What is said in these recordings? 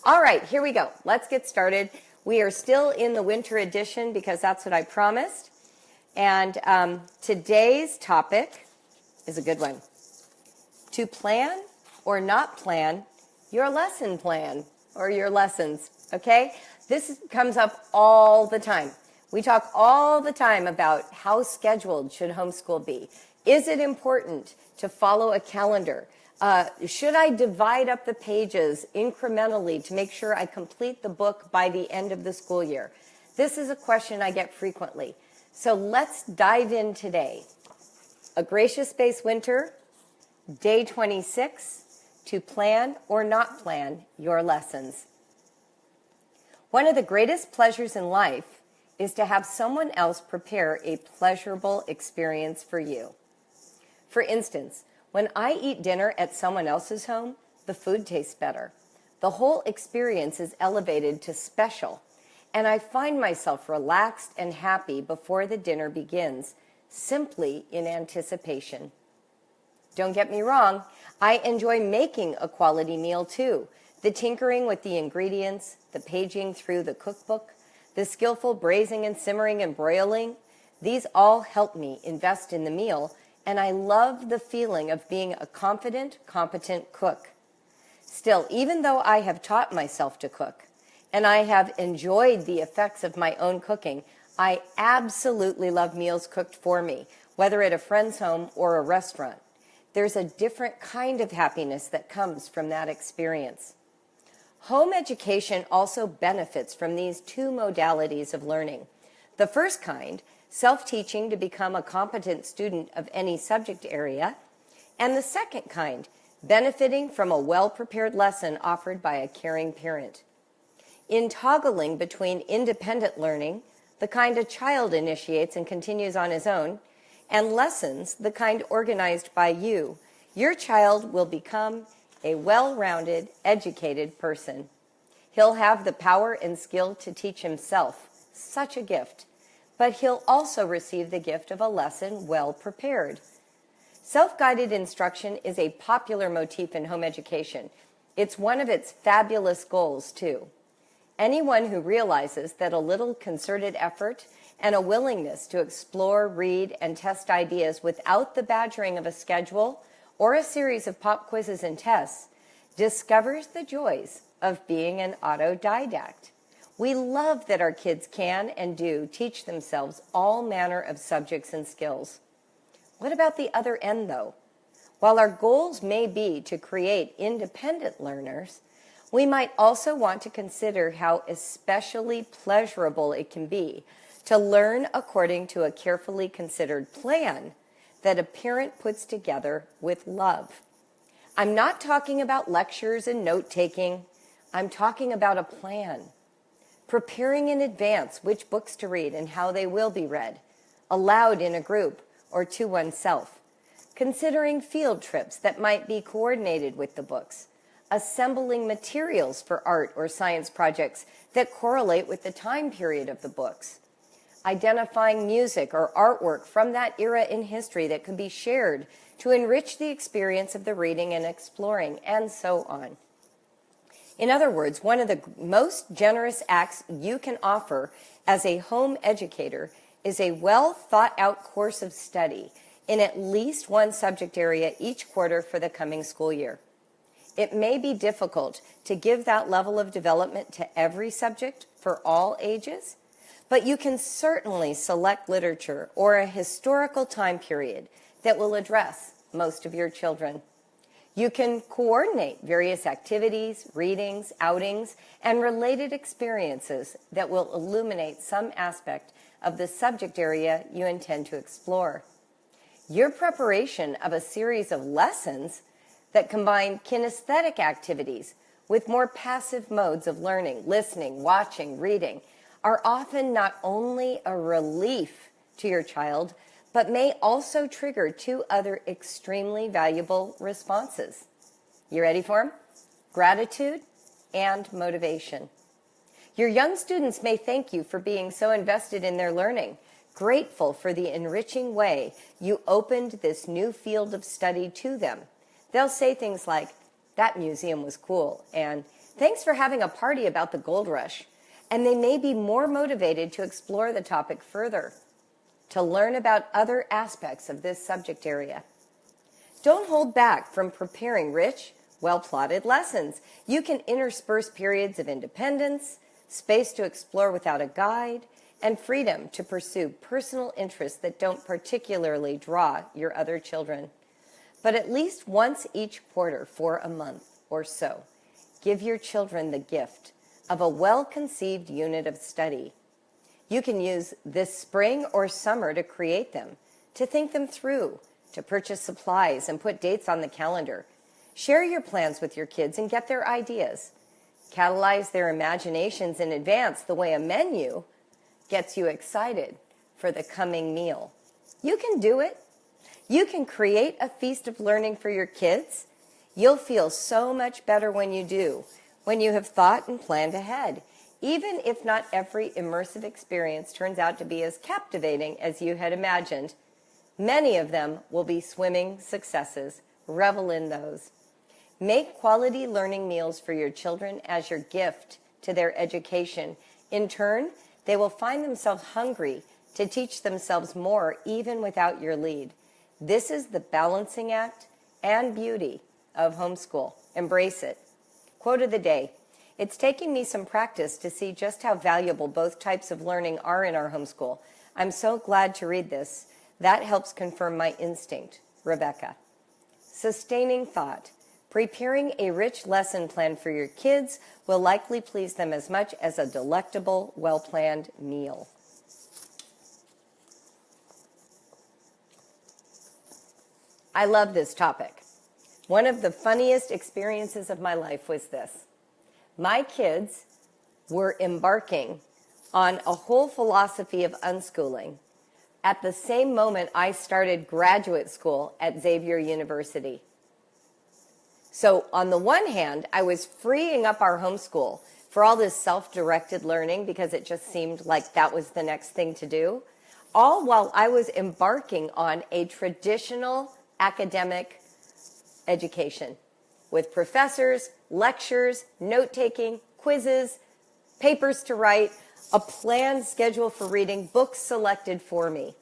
All right, here we go. Let's get started. We are still in the winter edition because that's what I promised. And today's topic is a good one. To plan or not plan your lesson plan or your lessons, okay? This comes up all the time. We talk all the time about how scheduled should homeschool be. Is it important to follow a calendar? Should I divide up the pages incrementally to make sure I complete the book by the end of the school year? This is a question I get frequently. So let's dive in today. A gracious space winter, day 26, to plan or not plan your lessons. One of the greatest pleasures in life is to have someone else prepare a pleasurable experience for you. For instance, when I eat dinner at someone else's home, the food tastes better. The whole experience is elevated to special, and I find myself relaxed and happy before the dinner begins, simply in anticipation. Don't get me wrong, I enjoy making a quality meal too. The tinkering with the ingredients, the paging through the cookbook, the skillful braising and simmering and broiling, these all help me invest in the meal, and I love the feeling of being a confident, competent cook. Still, even though I have taught myself to cook, and I have enjoyed the effects of my own cooking, I absolutely love meals cooked for me, whether at a friend's home or a restaurant. There's a different kind of happiness that comes from that experience. Home education also benefits from these two modalities of learning. The first kind, self-teaching to become a competent student of any subject area, and the second kind, benefiting from a well-prepared lesson offered by a caring parent. In toggling between independent learning, the kind a child initiates and continues on his own, and lessons, the kind organized by you, your child will become a well-rounded, educated person. He'll have the power and skill to teach himself, such a gift, but he'll also receive the gift of a lesson well prepared. Self-guided instruction is a popular motif in home education. It's one of its fabulous goals, too. Anyone who realizes that a little concerted effort and a willingness to explore, read, and test ideas without the badgering of a schedule or a series of pop quizzes and tests discovers the joys of being an autodidact. We love that our kids can and do teach themselves all manner of subjects and skills. What about the other end, though? While our goals may be to create independent learners, we might also want to consider how especially pleasurable it can be to learn according to a carefully considered plan that a parent puts together with love. I'm not talking about lectures and note-taking. I'm talking about a plan. Preparing in advance which books to read and how they will be read, aloud in a group or to oneself. Considering field trips that might be coordinated with the books. Assembling materials for art or science projects that correlate with the time period of the books. Identifying music or artwork from that era in history that could be shared to enrich the experience of the reading and exploring, and so on. In other words, one of the most generous acts you can offer as a home educator is a well-thought-out course of study in at least one subject area each quarter for the coming school year. It may be difficult to give that level of development to every subject for all ages, but you can certainly select literature or a historical time period that will address most of your children. You can coordinate various activities, readings, outings, and related experiences that will illuminate some aspect of the subject area you intend to explore. Your preparation of a series of lessons that combine kinesthetic activities with more passive modes of learning, listening, watching, reading, are often not only a relief to your child, but may also trigger two other extremely valuable responses. You ready for them? Gratitude and motivation. Your young students may thank you for being so invested in their learning, grateful for the enriching way you opened this new field of study to them. They'll say things like, "That museum was cool," and Thanks for having a party about the gold rush. And they may be more motivated to explore the topic further, to learn about other aspects of this subject area. Don't hold back from preparing rich, well-plotted lessons. You can intersperse periods of independence, space to explore without a guide, and freedom to pursue personal interests that don't particularly draw your other children. But at least once each quarter for a month or so, give your children the gift of a well-conceived unit of study. You can use this spring or summer to create them, to think them through, to purchase supplies and put dates on the calendar. Share your plans with your kids and get their ideas. Catalyze their imaginations in advance the way a menu gets you excited for the coming meal. You can do it. You can create a feast of learning for your kids. You'll feel so much better when you do, when you have thought and planned ahead, even if not every immersive experience turns out to be as captivating as you had imagined. Many of them will be swimming successes. Revel in those. Make quality learning meals for your children as your gift to their education. In turn, they will find themselves hungry to teach themselves more even without your lead. This is the balancing act and beauty of homeschool. Embrace it. Quote of the day. It's taking me some practice to see just how valuable both types of learning are in our homeschool. I'm so glad to read this. That helps confirm my instinct. Rebecca. Sustaining thought. Preparing a rich lesson plan for your kids will likely please them as much as a delectable, well-planned meal. I love this topic. One of the funniest experiences of my life was this. My kids were embarking on a whole philosophy of unschooling at the same moment I started graduate school at Xavier University. So on the one hand, I was freeing up our homeschool for all this self-directed learning because it just seemed like that was the next thing to do, all while I was embarking on a traditional academic education with professors, lectures, note-taking, quizzes, papers to write, a planned schedule for reading, books selected for me.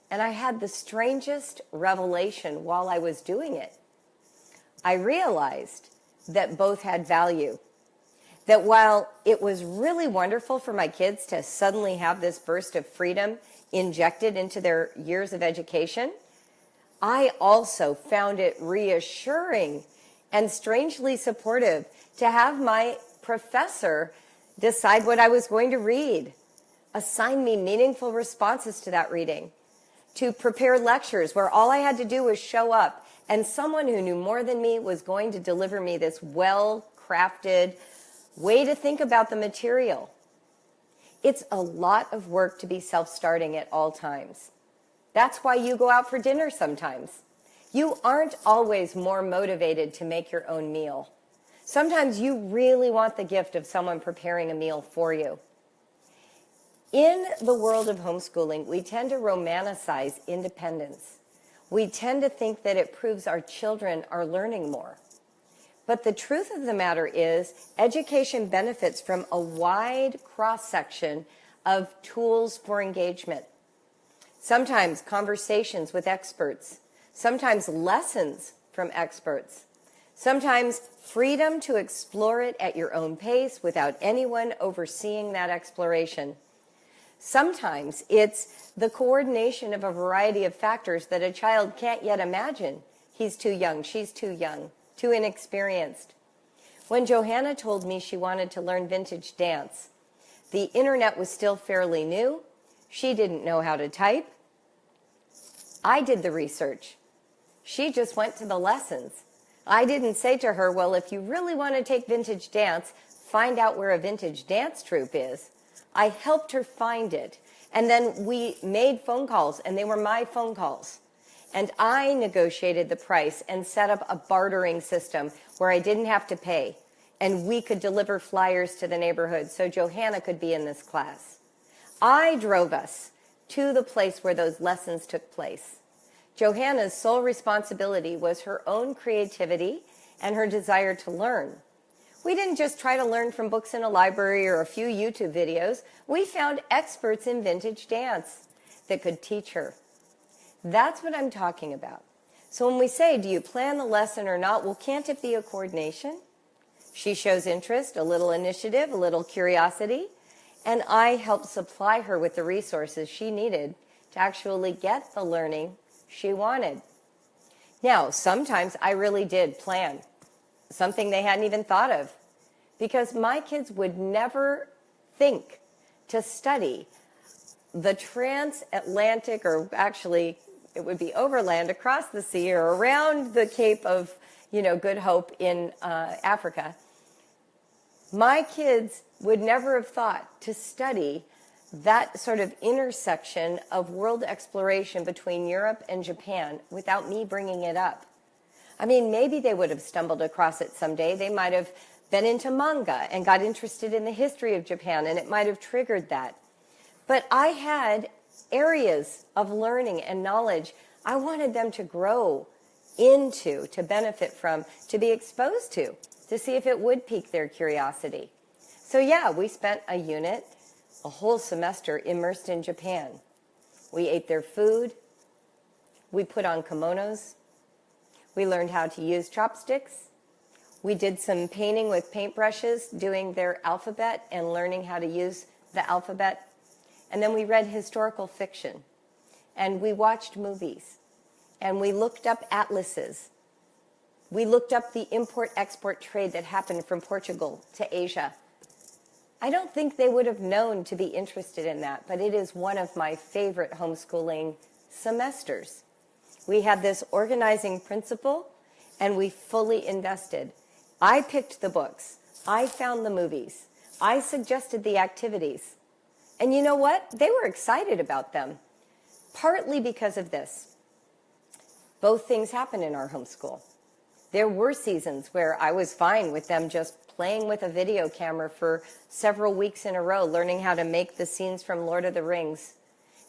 And I had the strangest revelation while I was doing it. I realized that both had value. That while it was really wonderful for my kids to suddenly have this burst of freedom injected into their years of education, I also found it reassuring and strangely supportive to have my professor decide what I was going to read, assign me meaningful responses to that reading, to prepare lectures where all I had to do was show up and someone who knew more than me was going to deliver me this well-crafted way to think about the material. It's a lot of work to be self-starting at all times. That's why you go out for dinner sometimes. You aren't always more motivated to make your own meal. Sometimes you really want the gift of someone preparing a meal for you. In the world of homeschooling, we tend to romanticize independence. We tend to think that it proves our children are learning more. But the truth of the matter is, education benefits from a wide cross-section of tools for engagement. Sometimes conversations with experts, sometimes lessons from experts, sometimes freedom to explore it at your own pace without anyone overseeing that exploration. Sometimes it's the coordination of a variety of factors that a child can't yet imagine. He's too young, she's too young, too inexperienced. When Johanna told me she wanted to learn vintage dance, the internet was still fairly new. She didn't know how to type. I did the research. She just went to the lessons. I didn't say to her, well, if you really want to take vintage dance, find out where a vintage dance troupe is. I helped her find it. And then we made phone calls, and they were my phone calls. And I negotiated the price and set up a bartering system where I didn't have to pay. And we could deliver flyers to the neighborhood so Johanna could be in this class. I drove us to the place where those lessons took place. Johanna's sole responsibility was her own creativity and her desire to learn. We didn't just try to learn from books in a library or a few YouTube videos. We found experts in vintage dance that could teach her. That's what I'm talking about. So when we say, do you plan the lesson or not? Well, can't it be a coordination? She shows interest, a little initiative, a little curiosity, and I help supply her with the resources she needed to actually get the learning she wanted. Now, sometimes I really did plan something they hadn't even thought of, because my kids would never think to study the transatlantic, or actually it would be overland across the sea or around the Cape of, Good Hope in Africa. My kids would never have thought to study that sort of intersection of world exploration between Europe and Japan without me bringing it up. I mean, maybe they would have stumbled across it someday. They might have been into manga and got interested in the history of Japan, and it might have triggered that. But I had areas of learning and knowledge I wanted them to grow into, to benefit from, to be exposed to see if it would pique their curiosity. So yeah, we spent a unit, a whole semester immersed in Japan. We ate their food. We put on kimonos. We learned how to use chopsticks. We did some painting with paintbrushes, doing their alphabet and learning how to use the alphabet. And then we read historical fiction. And we watched movies. And we looked up atlases. We looked up the import-export trade that happened from Portugal to Asia. I don't think they would have known to be interested in that, but it is one of my favorite homeschooling semesters. We had this organizing principle, and we fully invested. I picked the books. I found the movies. I suggested the activities. And you know what? They were excited about them, partly because of this. Both things happened in our homeschool. There were seasons where I was fine with them just playing with a video camera for several weeks in a row, learning how to make the scenes from Lord of the Rings.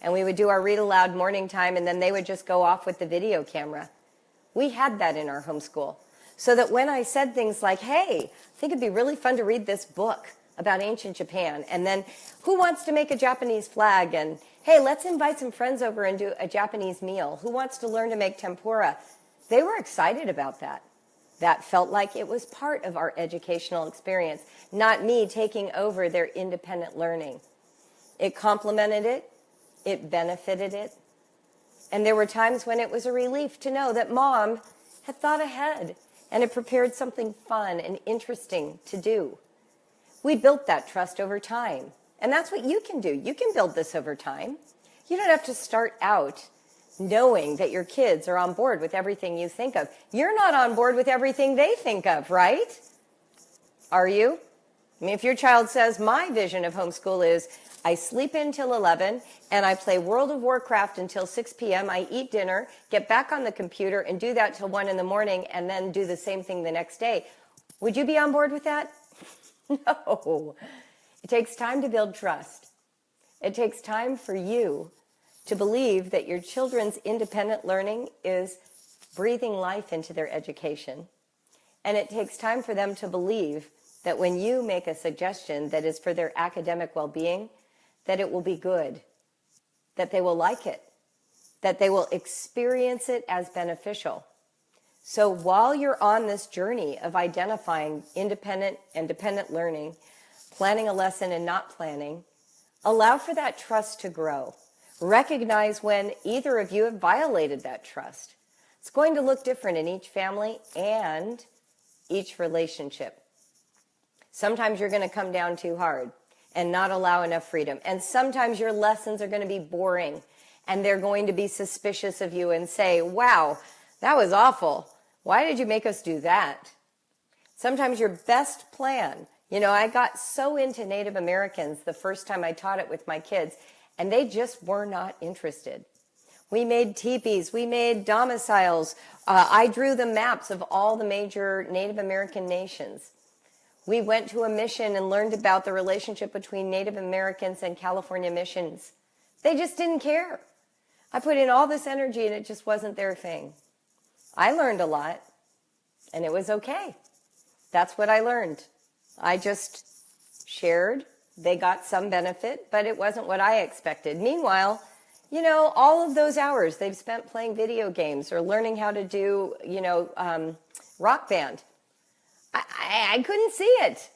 And we would do our read aloud morning time, and then they would just go off with the video camera. We had that in our homeschool. So that when I said things like, hey, I think it'd be really fun to read this book about ancient Japan, and then who wants to make a Japanese flag, and hey, let's invite some friends over and do a Japanese meal. Who wants to learn to make tempura? They were excited about that. That felt like it was part of our educational experience, not me taking over their independent learning. It complemented it. It benefited it. And there were times when it was a relief to know that Mom had thought ahead and had prepared something fun and interesting to do. We built that trust over time. And that's what you can do. You can build this over time. You don't have to start out knowing that your kids are on board with everything you think of. You're not on board with everything they think of, right? Are you? I mean, if your child says, my vision of homeschool is I sleep until 11 and I play World of Warcraft until 6 p.m., I eat dinner, get back on the computer and do that till 1 in the morning and then do the same thing the next day, would you be on board with that? No. It takes time to build trust. It takes time for you to believe that your children's independent learning is breathing life into their education. And it takes time for them to believe that when you make a suggestion that is for their academic well-being, that it will be good, that they will like it, that they will experience it as beneficial. So while you're on this journey of identifying independent and dependent learning, planning a lesson and not planning, allow for that trust to grow. Recognize when either of you have violated that trust. It's going to look different in each family and each relationship. Sometimes you're going to come down too hard and not allow enough freedom. And sometimes your lessons are going to be boring and they're going to be suspicious of you and say, wow, that was awful. Why did you make us do that? Sometimes your best plan, I got so into Native Americans the first time I taught it with my kids, and they just were not interested. We made teepees. We made domiciles. I drew the maps of all the major Native American nations. We went to a mission and learned about the relationship between Native Americans and California missions. They just didn't care. I put in all this energy and it just wasn't their thing. I learned a lot, and it was okay. That's what I learned. I just shared. They got some benefit, but it wasn't what I expected. Meanwhile, all of those hours they've spent playing video games or learning how to do, rock band. I couldn't see it.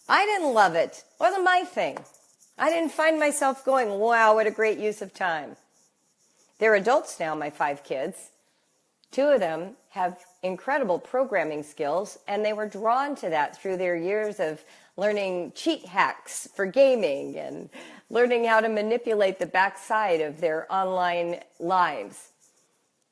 I didn't love it. It wasn't my thing. I didn't find myself going, wow, what a great use of time. They're adults now, my 5 kids. 2 of them have incredible programming skills, and they were drawn to that through their years of learning cheat hacks for gaming and learning how to manipulate the backside of their online lives.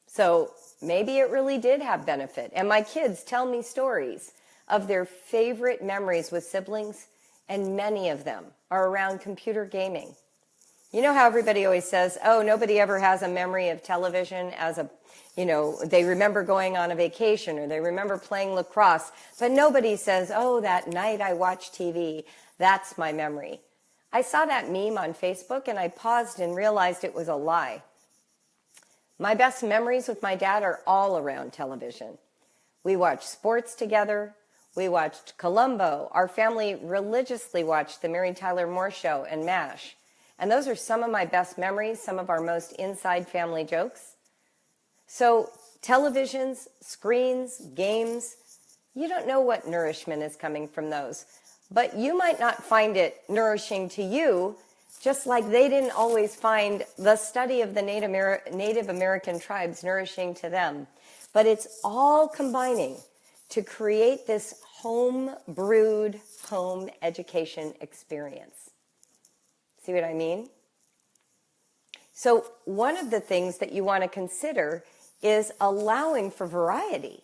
So maybe it really did have benefit. And my kids tell me stories of their favorite memories with siblings, and many of them are around computer gaming. You know how everybody always says, oh, nobody ever has a memory of television as they remember going on a vacation or they remember playing lacrosse, but nobody says, oh, that night I watched TV, that's my memory. I saw that meme on Facebook and I paused and realized it was a lie. My best memories with my dad are all around television. We watched sports together. We watched Columbo. Our family religiously watched the Mary Tyler Moore Show and MASH. And those are some of my best memories, some of our most inside family jokes. So televisions, screens, games, you don't know what nourishment is coming from those. But you might not find it nourishing to you, just like they didn't always find the study of the Native American tribes nourishing to them. But it's all combining to create this home-brewed home education experience. See what I mean? So one of the things that you want to consider is allowing for variety.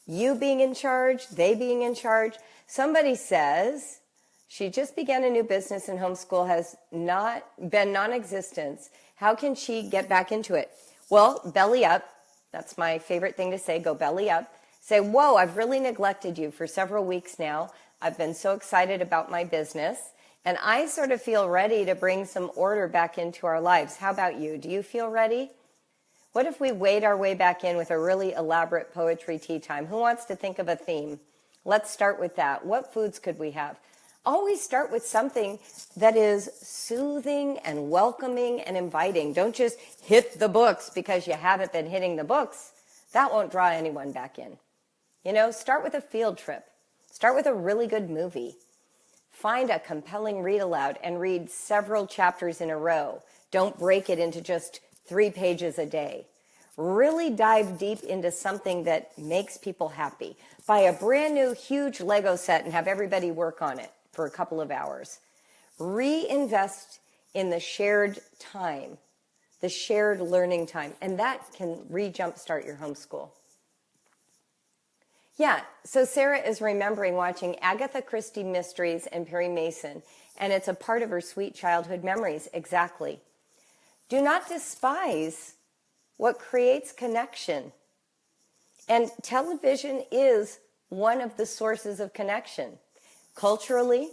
You being in charge, they being in charge. Somebody says she just began a new business and homeschool has not been non-existent. How can she get back into it? Well, belly up. That's my favorite thing to say, go belly up. Say, whoa, I've really neglected you for several weeks now. I've been so excited about my business. And I sort of feel ready to bring some order back into our lives. How about you? Do you feel ready? What if we wade our way back in with a really elaborate poetry tea time? Who wants to think of a theme? Let's start with that. What foods could we have? Always start with something that is soothing and welcoming and inviting. Don't just hit the books because you haven't been hitting the books. That won't draw anyone back in. Start with a field trip. Start with a really good movie. Find a compelling read aloud and read several chapters in a row. Don't break it into just 3 pages a day. Really dive deep into something that makes people happy. Buy a brand new huge Lego set and have everybody work on it for a couple of hours. Reinvest in the shared time, the shared learning time, and that can re-jumpstart your homeschool. Yeah, so Sarah is remembering watching Agatha Christie mysteries and Perry Mason, and it's a part of her sweet childhood memories. Exactly. Do not despise what creates connection. And television is one of the sources of connection. Culturally,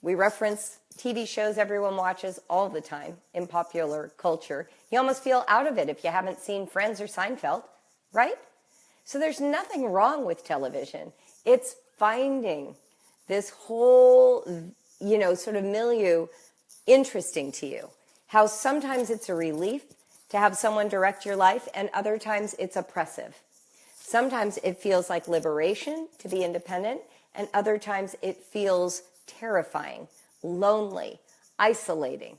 we reference TV shows everyone watches all the time in popular culture. You almost feel out of it if you haven't seen Friends or Seinfeld, right? So there's nothing wrong with television. It's finding this whole, sort of milieu interesting to you. How sometimes it's a relief to have someone direct your life, and other times it's oppressive. Sometimes it feels like liberation to be independent, and other times it feels terrifying, lonely, isolating.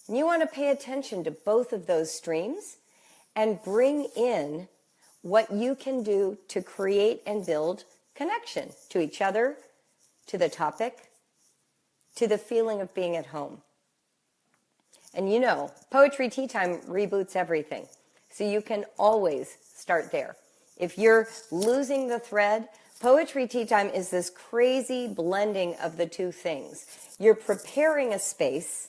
And you want to pay attention to both of those streams and bring in what you can do to create and build connection to each other, to the topic, to the feeling of being at home. And Poetry Tea Time reboots everything. So you can always start there. If you're losing the thread, Poetry Tea Time is this crazy blending of the two things. You're preparing a space,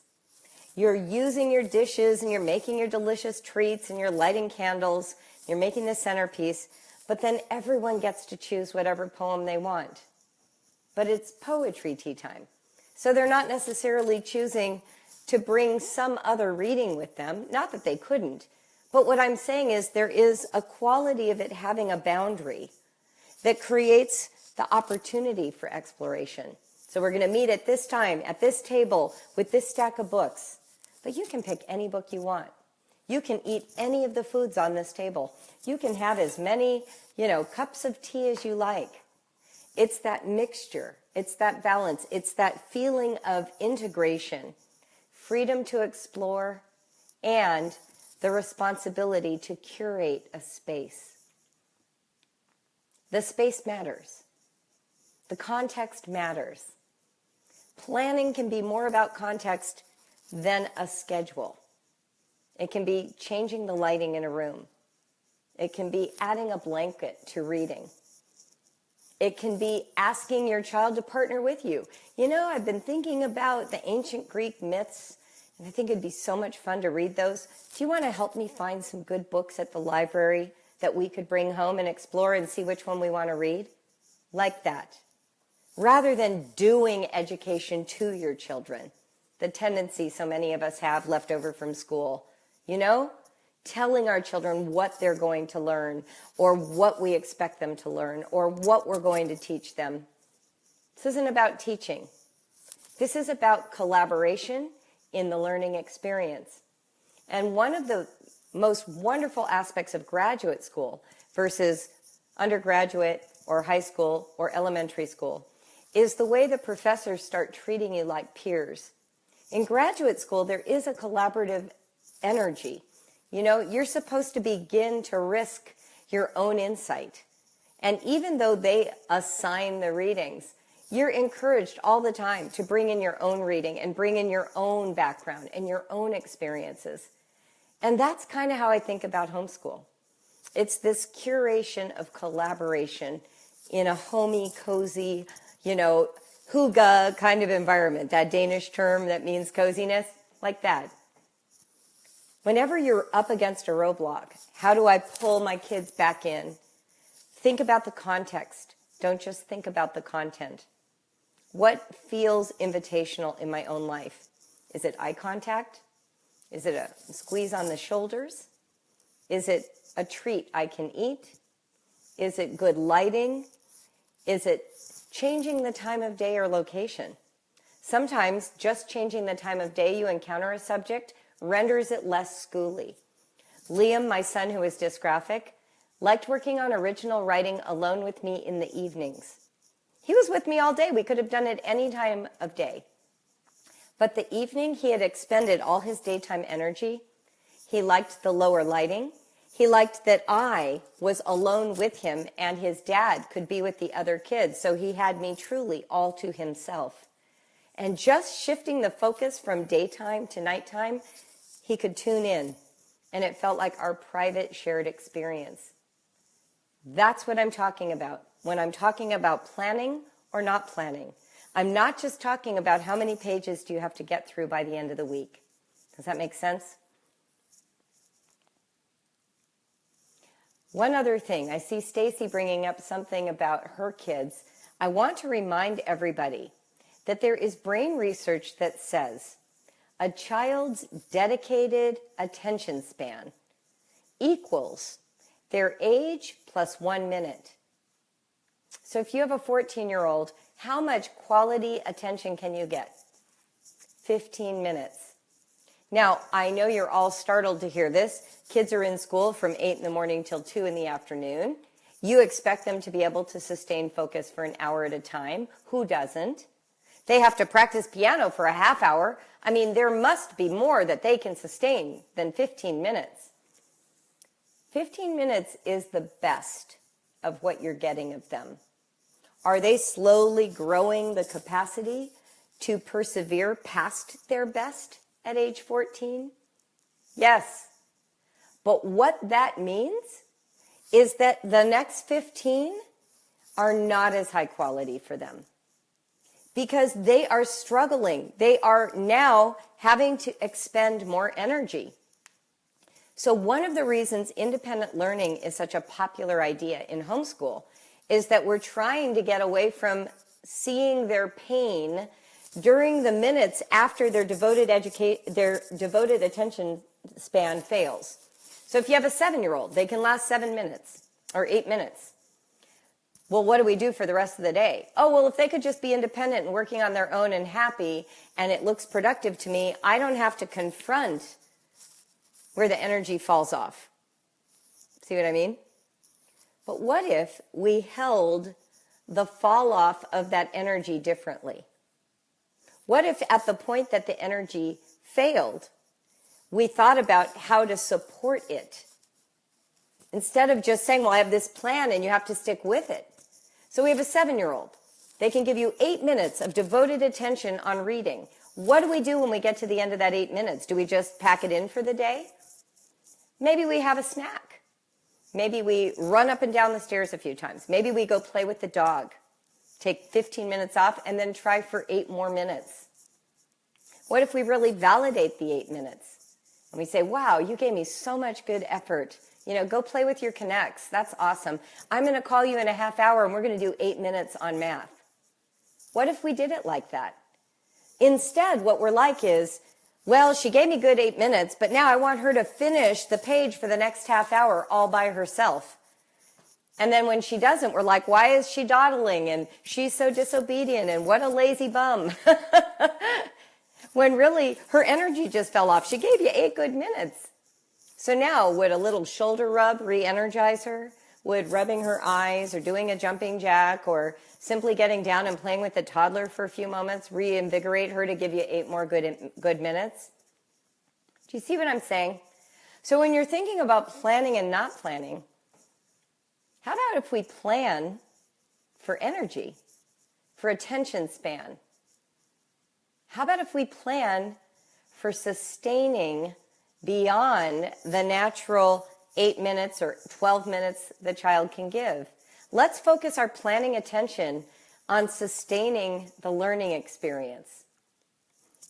you're using your dishes, and you're making your delicious treats, and you're lighting candles, you're making the centerpiece, but then everyone gets to choose whatever poem they want. But it's Poetry Tea Time. So they're not necessarily choosing to bring some other reading with them, not that they couldn't, but what I'm saying is there is a quality of it having a boundary that creates the opportunity for exploration. So we're going to meet at this time, at this table, with this stack of books. But you can pick any book you want. You can eat any of the foods on this table. You can have as many, cups of tea as you like. It's that mixture. It's that balance. It's that feeling of integration, freedom to explore, and the responsibility to curate a space. The space matters. The context matters. Planning can be more about context than a schedule. It can be changing the lighting in a room. It can be adding a blanket to reading. It can be asking your child to partner with you. I've been thinking about the ancient Greek myths, and I think it'd be so much fun to read those. Do you want to help me find some good books at the library that we could bring home and explore and see which one we want to read? Like that. Rather than doing education to your children, the tendency so many of us have left over from school, telling our children what they're going to learn or what we expect them to learn or what we're going to teach them. This isn't about teaching. This is about collaboration in the learning experience. And one of the most wonderful aspects of graduate school versus undergraduate or high school or elementary school is the way the professors start treating you like peers. In graduate school, there is a collaborative energy. You're supposed to begin to risk your own insight. And even though they assign the readings, you're encouraged all the time to bring in your own reading and bring in your own background and your own experiences. And that's kind of how I think about homeschool. It's this curation of collaboration in a homey, cozy, hygge kind of environment, that Danish term that means coziness, like that. Whenever you're up against a roadblock, how do I pull my kids back in? Think about the context. Don't just think about the content. What feels invitational in my own life? Is it eye contact? Is it a squeeze on the shoulders? Is it a treat I can eat? Is it good lighting? Is it changing the time of day or location? Sometimes just changing the time of day you encounter a subject renders it less schooly. Liam, my son who is dysgraphic, liked working on original writing alone with me in the evenings. He was with me all day. We could have done it any time of day. But the evening he had expended all his daytime energy. He liked the lower lighting. He liked that I was alone with him and his dad could be with the other kids. So he had me truly all to himself. And just shifting the focus from daytime to nighttime, he could tune in. And it felt like our private shared experience. That's what I'm talking about when I'm talking about planning or not planning. I'm not just talking about how many pages do you have to get through by the end of the week. Does that make sense? One other thing, I see Stacy bringing up something about her kids. I want to remind everybody that there is brain research that says a child's dedicated attention span equals their age plus 1 minute. So if you have a 14-year-old, how much quality attention can you get? 15 minutes. Now, I know you're all startled to hear this. Kids are in school from 8 in the morning till 2 in the afternoon. You expect them to be able to sustain focus for an hour at a time. Who doesn't? They have to practice piano for a half hour. I mean, there must be more that they can sustain than 15 minutes. 15 minutes is the best of what you're getting of them. Are they slowly growing the capacity to persevere past their best at age 14? Yes. But what that means is that the next 15 are not as high quality for them because they are struggling. They are now having to expend more energy. So one of the reasons independent learning is such a popular idea in homeschool is that we're trying to get away from seeing their pain during the minutes after their devoted attention span fails. So if you have a 7-year-old, they can last 7 minutes or 8 minutes. Well, what do we do for the rest of the day? Oh, well, if they could just be independent and working on their own and happy, and it looks productive to me, I don't have to confront where the energy falls off. See what I mean? But what if we held the fall off of that energy differently? What if at the point that the energy failed, we thought about how to support it? Instead of just saying, well, I have this plan and you have to stick with it. So we have a 7-year-old. They can give you 8 minutes of devoted attention on reading. What do we do when we get to the end of that 8 minutes? Do we just pack it in for the day? Maybe we have a snack. Maybe we run up and down the stairs a few times. Maybe we go play with the dog. Take 15 minutes off and then try for 8 more minutes. What if we really validate the 8 minutes? And we say, wow, you gave me so much good effort. Go play with your connects. That's awesome. I'm going to call you in a half hour and we're going to do 8 minutes on math. What if we did it like that? Instead, what we're like is, well, she gave me good 8 minutes, but now I want her to finish the page for the next half hour all by herself. And then when she doesn't, we're like, why is she dawdling? And she's so disobedient and what a lazy bum. When really her energy just fell off. She gave you 8 good minutes. So now, would a little shoulder rub re-energize her? Would rubbing her eyes or doing a jumping jack or simply getting down and playing with the toddler for a few moments reinvigorate her to give you 8 more good minutes? Do you see what I'm saying? So when you're thinking about planning and not planning, how about if we plan for energy, for attention span? How about if we plan for sustaining beyond the natural 8 minutes or 12 minutes the child can give? Let's focus our planning attention on sustaining the learning experience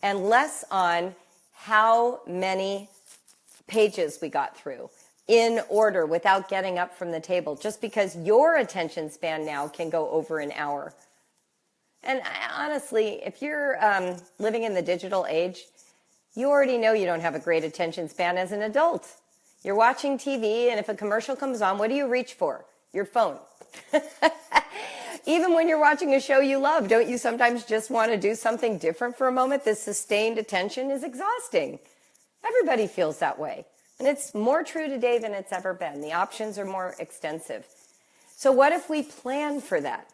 and less on how many pages we got through in order without getting up from the table, just because your attention span now can go over an hour. And honestly, if you're living in the digital age, you already know you don't have a great attention span as an adult. You're watching TV, and if a commercial comes on, what do you reach for? Your phone. Even when you're watching a show you love, don't you sometimes just want to do something different for a moment? This sustained attention is exhausting. Everybody feels that way. And it's more true today than it's ever been. The options are more extensive. So what if we plan for that?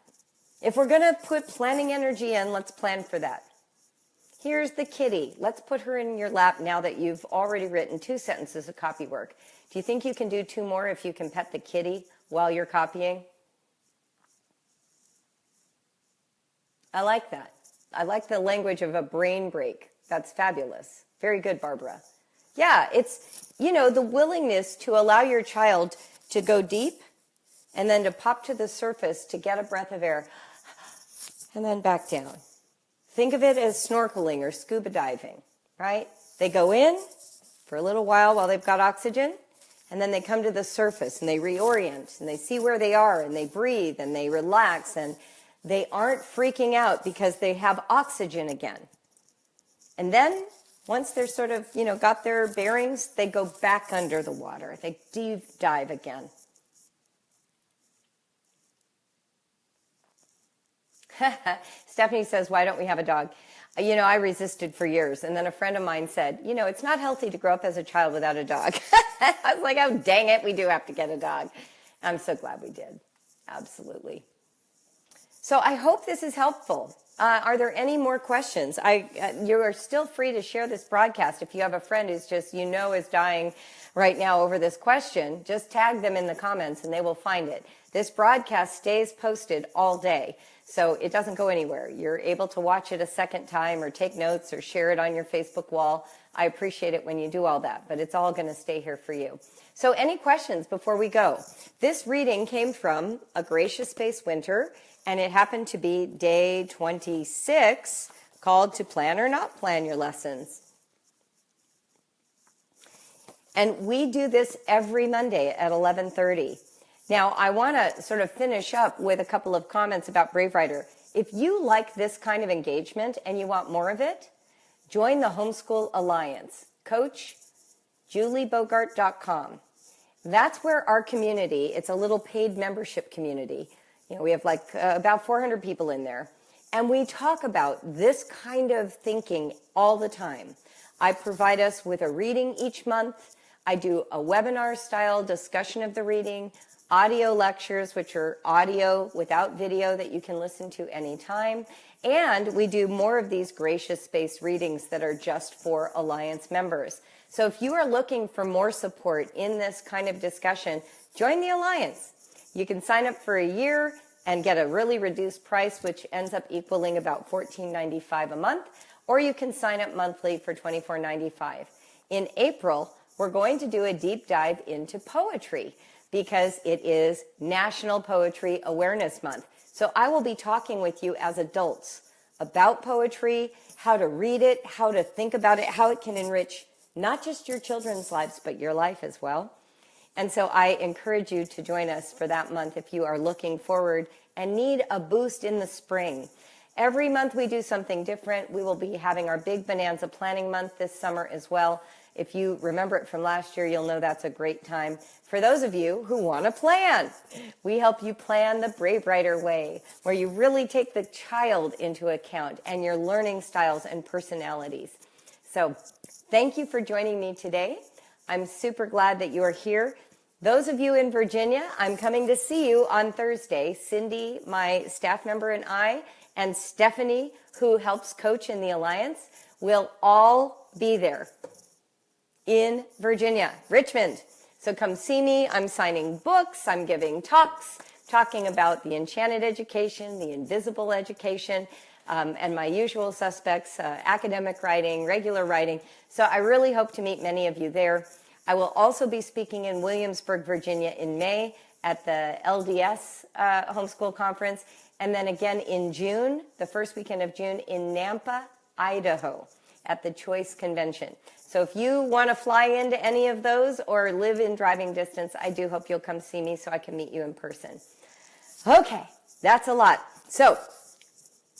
If we're going to put planning energy in, let's plan for that. Here's the kitty. Let's put her in your lap now that you've already written 2 sentences of copy work. Do you think you can do 2 more if you can pet the kitty while you're copying? I like that. I like the language of a brain break. That's fabulous. Very good, Barbara. Yeah, it's, the willingness to allow your child to go deep and then to pop to the surface to get a breath of air and then back down. Think of it as snorkeling or scuba diving, right? They go in for a little while they've got oxygen, and then they come to the surface and they reorient and they see where they are and they breathe and they relax and they aren't freaking out because they have oxygen again. And then once they're sort of, got their bearings, they go back under the water. They deep dive again. Stephanie says, why don't we have a dog? I resisted for years. And then a friend of mine said, it's not healthy to grow up as a child without a dog. I was like, oh, dang it, we do have to get a dog. I'm so glad we did. Absolutely. So I hope this is helpful. Are there any more questions? You are still free to share this broadcast. If you have a friend who's just, is dying right now over this question, just tag them in the comments and they will find it. This broadcast stays posted all day, so it doesn't go anywhere. You're able to watch it a second time or take notes or share it on your Facebook wall. I appreciate it when you do all that, but it's all going to stay here for you. So any questions before we go? This reading came from A Gracious Space Winter, and it happened to be day 26, called To Plan or Not Plan Your Lessons. And we do this every Monday at 11:30. Now, I want to sort of finish up with a couple of comments about Brave Writer. If you like this kind of engagement and you want more of it, join the Homeschool Alliance. Coach JulieBogart.com. That's where our community, it's a little paid membership community. We have like about 400 people in there. And we talk about this kind of thinking all the time. I provide us with a reading each month. I do a webinar style discussion of the reading, audio lectures, which are audio without video that you can listen to anytime. And we do more of these gracious space readings that are just for Alliance members. So if you are looking for more support in this kind of discussion, join the Alliance. You can sign up for a year and get a really reduced price, which ends up equaling about $14.95 a month, or you can sign up monthly for $24.95. In April, we're going to do a deep dive into poetry because it is National Poetry Awareness Month. So I will be talking with you as adults about poetry, how to read it, how to think about it, how it can enrich not just your children's lives, but your life as well. And so I encourage you to join us for that month if you are looking forward and need a boost in the spring. Every month we do something different. We will be having our big Bonanza Planning Month this summer as well. If you remember it from last year, you'll know that's a great time. For those of you who want to plan, we help you plan the Brave Writer way, where you really take the child into account and your learning styles and personalities. So thank you for joining me today. I'm super glad that you are here. Those of you in Virginia, I'm coming to see you on Thursday. Cindy, my staff member, and I, and Stephanie, who helps coach in the Alliance, will all be there in Virginia, Richmond. So come see me. I'm signing books. I'm giving talks, talking about the enchanted education, the invisible education, and my usual suspects, academic writing, regular writing. So I really hope to meet many of you there. I will also be speaking in Williamsburg, Virginia in May at the LDS Homeschool Conference, and then again in June, the first weekend of June, in Nampa, Idaho at the Choice Convention. So if you want to fly into any of those or live in driving distance, I do hope you'll come see me so I can meet you in person. Okay, that's a lot. So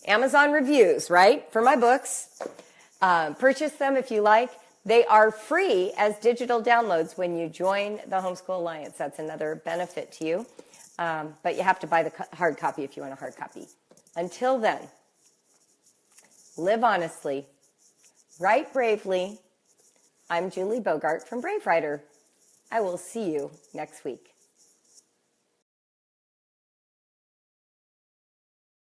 Amazon reviews, right, for my books. Purchase them if you like. They are free as digital downloads when you join the Homeschool Alliance. That's another benefit to you. But you have to buy the hard copy if you want a hard copy. Until then, live honestly, write bravely. I'm Julie Bogart from Brave Writer. I will see you next week.